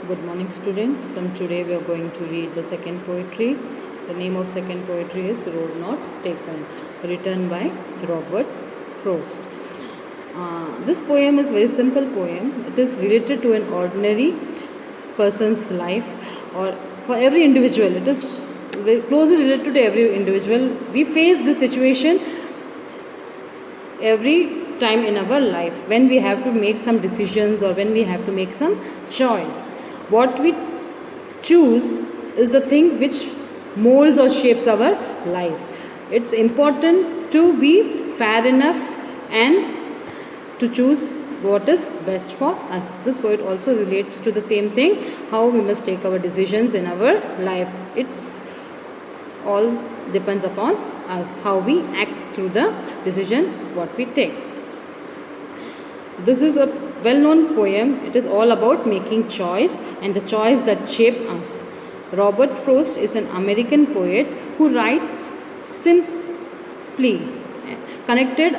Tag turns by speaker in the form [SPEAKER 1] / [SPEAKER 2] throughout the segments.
[SPEAKER 1] Good morning, students. From today we are going to read the second poetry. The name of second poetry is Road Not Taken, written by Robert Frost. This poem is very simple poem. It is related to an ordinary person's life, or for every individual. It is very closely related to every individual. We face this situation every time in our life when we have to make some decisions or when we have to make some choice. What we choose is the thing which molds or shapes our life. It's important to be fair enough and to choose what is best for us. This poet also relates to the same thing, how we must take our decisions in our life. It's all depends upon us, how we act through the decision what we take. This is a well-known poem. It is all about making choice and the choice that shape us. Robert Frost is an American poet who writes simply connected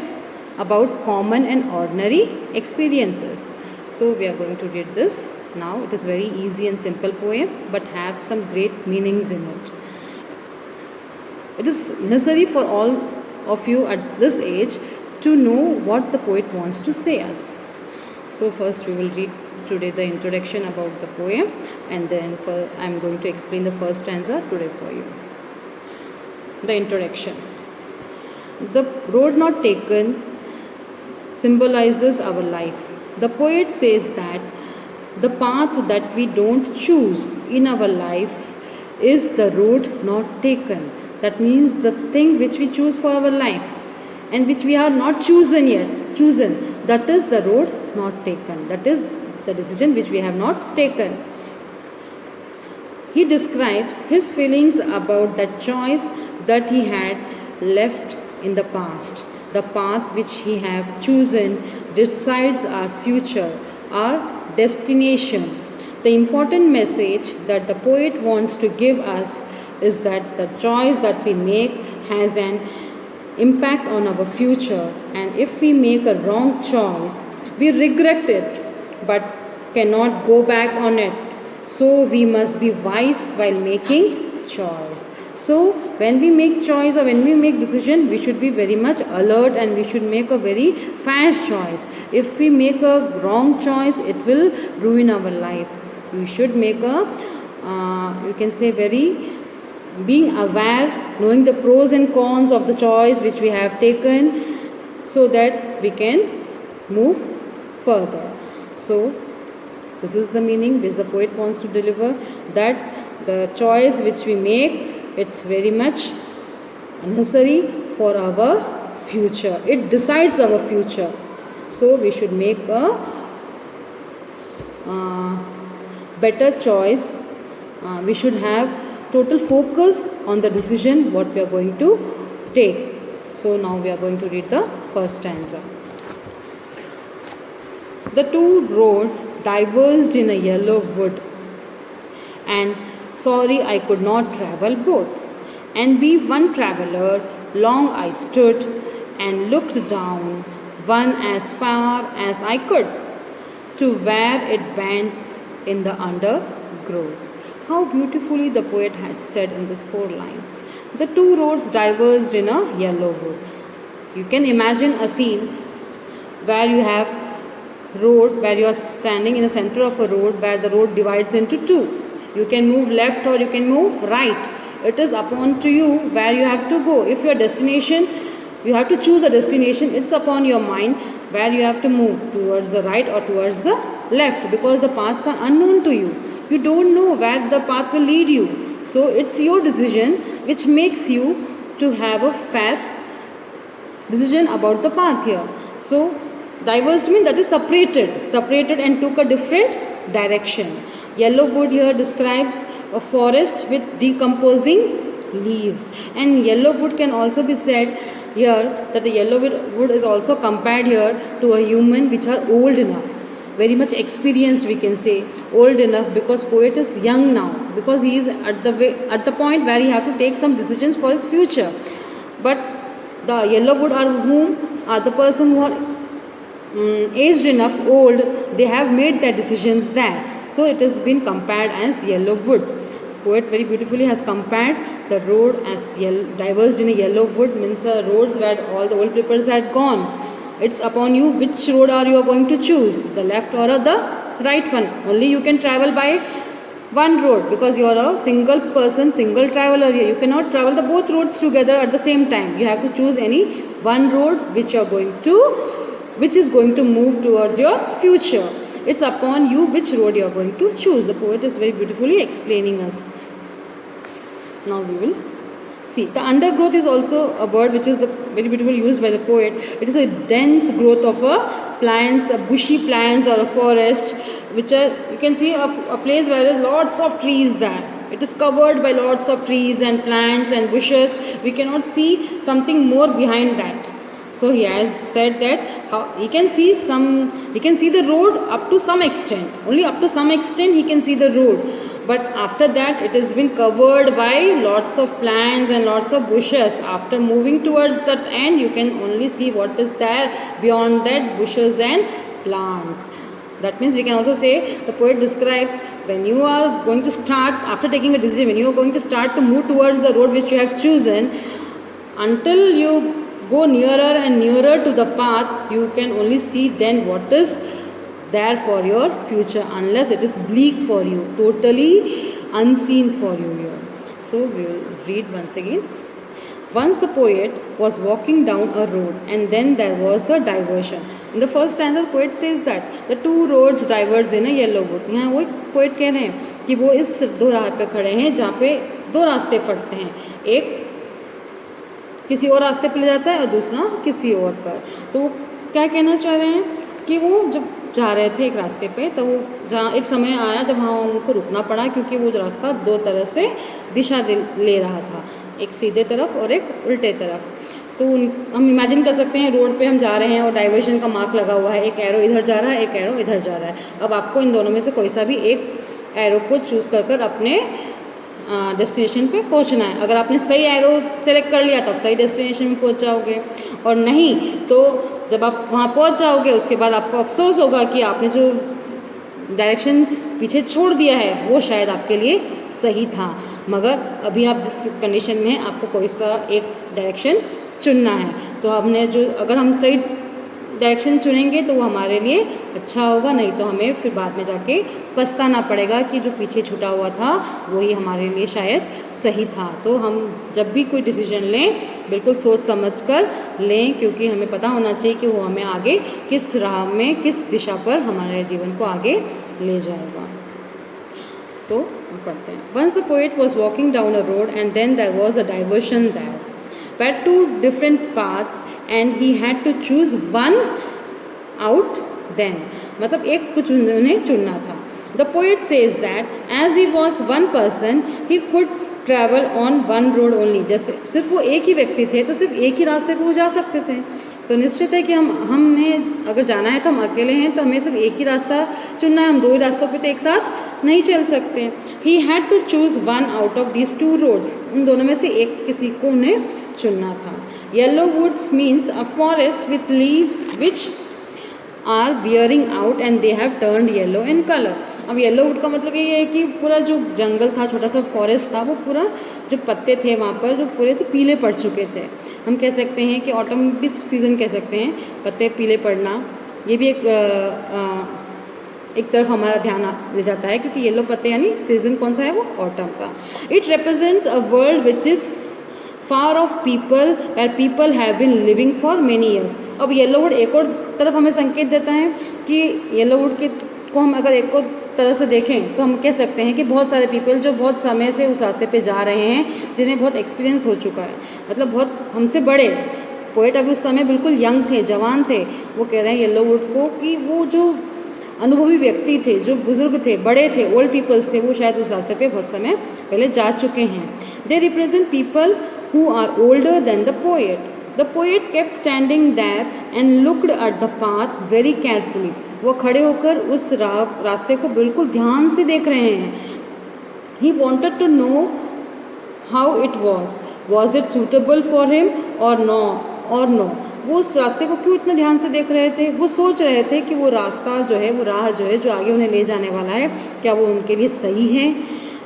[SPEAKER 1] about common and ordinary experiences. So we are going to read this now. It is very easy and simple poem but have some great meanings in it. It is necessary for all of you at this age to know what the poet wants to say us. So first we will read today the introduction about the poem, and then I am going to explain the first stanza today for you. The introduction. The road not taken symbolizes our life. The poet says that the path that we don't choose in our life is the road not taken. That means the thing which we choose for our life and which we have not chosen, that is the road not taken. That is the decision which we have not taken. He describes his feelings about that choice that he had left in the past. The path which he have chosen decides our future, our destination. The important message that the poet wants to give us is that the choice that we make has an impact on our future, and if we make a wrong choice, we regret it but cannot go back on it. So we must be wise while making choice. So when we make choice or when we make decision, we should be very much alert and we should make a very fast choice. If we make a wrong choice, it will ruin our life. We should make you can say being aware, knowing the pros and cons of the choice which we have taken, so that we can move further. So this is the meaning which the poet wants to deliver, that the choice which we make, it's very much necessary for our future. It decides our future. So we should make a better choice. We should have total focus on the decision what we are going to take. So now we are going to read the first stanza. The two roads diverged in a yellow wood, and sorry I could not travel both. And be one traveller, long I stood and looked down, one as far as I could, to where it went in the undergrowth. How beautifully the poet had said in these 4 lines. The two roads diverged in a yellow wood. You can imagine a scene where you have road, where you are standing in the center of a road, where the road divides into two. You can move left or you can move right. It is upon to you where you have to go. If your destination, you have to choose a destination, it's upon your mind where you have to move, towards the right or towards the left, because the paths are unknown to you. You don't know where the path will lead you. So it's your decision which makes you to have a fair decision about the path here. So diverged means that is separated and took a different direction. Yellow wood here describes a forest with decomposing leaves, and yellow wood can also be said here that the yellow wood is also compared here to a human which are old enough, very much experienced, we can say, old enough, because poet is young now, because he is at the point where he have to take some decisions for his future. But the yellow wood are whom? Are the person who are aged enough, old, they have made their decisions there. So it has been compared as yellow wood. Poet very beautifully has compared the road as diverged in a yellow wood, means roads where all the old peoples had gone. It's upon you which road are you going to choose, the left or the right one. Only you can travel by one road because you are a single person, single traveler here. You cannot travel the both roads together at the same time. You have to choose any one road which is going to move towards your future. It's upon you which road you are going to choose. The poet is very beautifully explaining us. Now we will see. The undergrowth is also a word which is very beautifully used by the poet. It is a dense growth of plants, bushy plants or a forest, which are, you can see a place where there is lots of trees there. It is covered by lots of trees and plants and bushes. We cannot see something more behind that. So he has said that he can see the road up to some extent. Only up to some extent he can see the road. But after that it has been covered by lots of plants and lots of bushes. After moving towards that end, you can only see what is there beyond that, bushes and plants. That means we can also say, the poet describes, when you are going to start, after taking a decision, when you are going to start to move towards the road which you have chosen, until you go nearer and nearer to the path, you can only see then what is there for your future, unless it is bleak for you, totally unseen for you here. So we will read once again. Once the poet was walking down a road and then there was a diversion. In the first stanza, the poet says that the two roads diverge in a yellow wood. यहाँ वो poet कह रहे हैं कि वो इस दो राह पे खड़े हैं जहाँ पे दो रास्ते फटते हैं, एक किसी और रास्ते पे ले जाता है और दूसरा किसी और पर. तो वो क्या कहना चाह रहे हैं कि वो जब जा रहे थे एक रास्ते पे, तो वो जहाँ एक समय आया जब वहाँ उनको रुकना पड़ा, क्योंकि वो रास्ता दो तरह से दिशा ले रहा था, एक सीधे तरफ और एक उल्टे तरफ. तो हम इमेजिन कर सकते हैं रोड पे हम जा रहे हैं और डाइवर्जन का मार्क लगा हुआ है, एक एरो इधर जा रहा है, एक एरो इधर जा रहा है. अब आपको इन दोनों में से कोई सा भी एक एरो को चूज़ कर अपने डेस्टिनेशन पे पहुंचना है. अगर आपने सही एरो सेलेक्ट कर लिया तो आप सही डेस्टिनेशन में पहुंच जाओगे, और नहीं तो जब आप वहाँ पहुंच जाओगे उसके बाद आपको अफसोस होगा कि आपने जो डायरेक्शन पीछे छोड़ दिया है वो शायद आपके लिए सही था, मगर अभी आप जिस कंडीशन में हैं आपको कोई सा एक डायरेक्शन चुनना है. तो अगर हम सही डायरेक्शन चुनेंगे तो वो हमारे लिए अच्छा होगा, नहीं तो हमें फिर बाद में जाके पछताना पड़ेगा कि जो पीछे छूटा हुआ था वही हमारे लिए शायद सही था. तो हम जब भी कोई डिसीजन लें बिल्कुल सोच समझ कर लें, क्योंकि हमें पता होना चाहिए कि वो हमें आगे किस राह में, किस दिशा पर हमारे जीवन को आगे ले जाएगा. तो पढ़ते हैं. Once the poet was walking down a road and then there was a diversion there. Were two different paths and he had to choose one out then. मतलब एक कुछ उन्हें चुनना था. The poet says that as he was one person he could travel on one road only. जैसे सिर्फ वो एक ही व्यक्ति थे तो सिर्फ एक ही रास्ते पे वो जा सकते थे. तो निश्चित है कि हमें अगर जाना है तो हम अकेले हैं तो हमें सिर्फ एक ही रास्ता चुनना है. हम दो ही रास्तों पे तो एक साथ नहीं चल सकते. He had to choose one out of these two roads. उन दोनों में से एक किसी को उन्हें चुनना था. Yellow woods means a forest with leaves which are wearing out and they have turned yellow in color. अब येलो वुड का मतलब ये है कि पूरा जो जंगल था, छोटा सा फॉरेस्ट था, वो पूरा जो पत्ते थे वहाँ पर जो पूरे तो पीले पड़ चुके थे. हम कह सकते हैं कि ऑटम भी सीज़न कह सकते हैं, पत्ते पीले पड़ना. ये भी एक तरफ हमारा ध्यान ले जाता है, क्योंकि येलो पत्ते यानी सीज़न कौन सा है, वो ऑटम का. It represents a world which is far off people where people have been living for many years. अब येलो वुड एक और तरफ हमें संकेत देता है कि येलो वुड को हम अगर एक और तरह से देखें तो हम कह सकते हैं कि बहुत सारे पीपल जो बहुत समय से उस रास्ते पे जा रहे हैं, जिन्हें बहुत एक्सपीरियंस हो चुका है, मतलब बहुत हमसे बड़े. पोएट अभी उस समय बिल्कुल यंग थे, जवान थे. वो कह रहे हैं येलो वुड को कि वो जो अनुभवी व्यक्ति थे, जो बुजुर्ग थे, बड़े थे, ओल्ड पीपल्स थे, वो शायद उस रास्ते पे बहुत समय पहले जा चुके हैं. They represent people who are older than the poet. The poet kept standing there and looked at the path very carefully. वो खड़े होकर उस रास्ते को बिल्कुल ध्यान से देख रहे हैं. He wanted to know how it was. Was it suitable for him or no? वो उस रास्ते को क्यों इतना ध्यान से देख रहे थे? वो सोच रहे थे कि वो रास्ता जो है, वो राह जो है, जो आगे उन्हें ले जाने वाला है, क्या वो उनके लिए सही है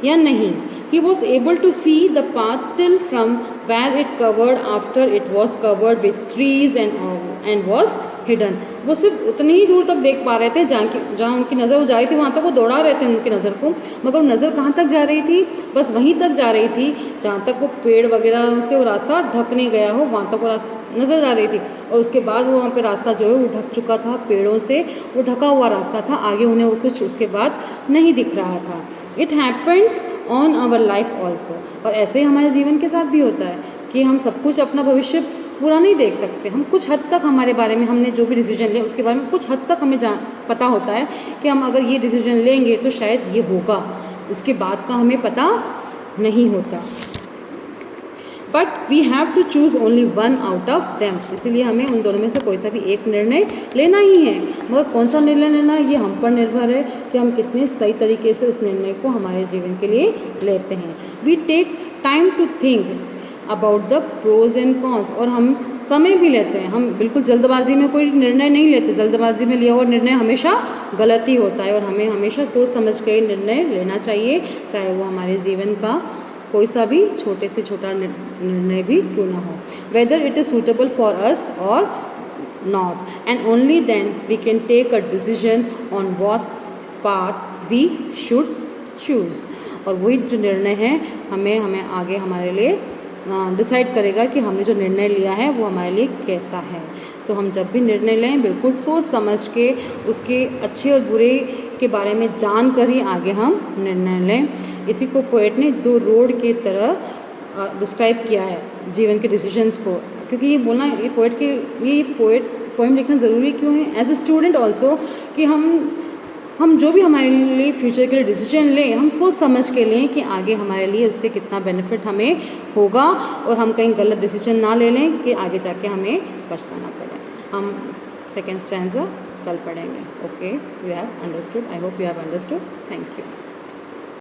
[SPEAKER 1] या नहीं. He was able to see the path till from where it covered after it was covered with trees and was hidden. वो सिर्फ उतनी ही दूर तक देख पा रहे थे जहाँ उनकी नज़र जा रही थी, वहाँ तक वो दौड़ा रहे थे उनकी नज़र को, मगर वो नज़र कहाँ तक जा रही थी? बस वहीं तक जा रही थी जहाँ तक वो पेड़ वगैरह से वो रास्ता ढक नहीं गया हो, वहाँ तक वो रास्ता नज़र जा रही थी. और उसके बाद वो वहाँ पे रास्ता जो है वो ढक चुका था, पेड़ों से वो ढका हुआ रास्ता था, आगे उन्हें वो कुछ उसके बाद नहीं दिख रहा था. It happens on our life also. और ऐसे ही हमारे जीवन के साथ भी होता है कि हम सब कुछ अपना भविष्य पूरा नहीं देख सकते. हम कुछ हद तक हमारे बारे में, हमने जो भी डिसीजन लिया उसके बारे में कुछ हद तक हमें पता होता है कि हम अगर ये डिसीजन लेंगे तो शायद ये होगा, उसके बाद का हमें पता नहीं होता. But we have to choose only one out of them. इसीलिए हमें उन दोनों में से कोई सा भी एक निर्णय लेना ही है. मगर कौन सा निर्णय लेना है, ये हम पर निर्भर है कि हम कितने सही तरीके से उस निर्णय को हमारे जीवन के लिए लेते हैं. We take time to think about the pros and cons. और हम समय भी लेते हैं. हम बिल्कुल जल्दबाजी में कोई निर्णय नहीं लेते. जल्दबाजी में लिया हुआ निर्णय हमेशा गलत ही होता है, और हमें हमेशा सोच समझ के निर्णय लेना चाहिए, चाहे वो हमारे जीवन का कोई सा भी छोटे से छोटा निर्णय भी क्यों ना हो. Whether it is suitable for us और not, and only then we can take a decision on what path we should choose. और वही जो निर्णय है हमें आगे हमारे लिए डिसाइड करेगा कि हमने जो निर्णय लिया है वो हमारे लिए कैसा है. तो हम जब भी निर्णय लें बिल्कुल सोच समझ के, उसके अच्छे और बुरे के बारे में जान कर ही आगे हम निर्णय लें. इसी को पोएट ने 2 रोड के तरह डिस्क्राइब किया है जीवन के डिसीजंस को. क्योंकि ये बोलना, ये पोएट पोएम लिखना ज़रूरी क्यों है? एज ए स्टूडेंट ऑल्सो, कि हम जो भी हमारे लिए फ्यूचर के लिए डिसीजन लें, हम सोच समझ के लें कि आगे हमारे लिए उससे कितना बेनिफिट हमें होगा, और हम कहीं गलत डिसीजन ना ले लें कि आगे जाके हमें पछताना पड़े. हम सेकेंड स्टैंजा कल पढ़ेंगे. Okay, you have understood. I hope you have understood. Thank you.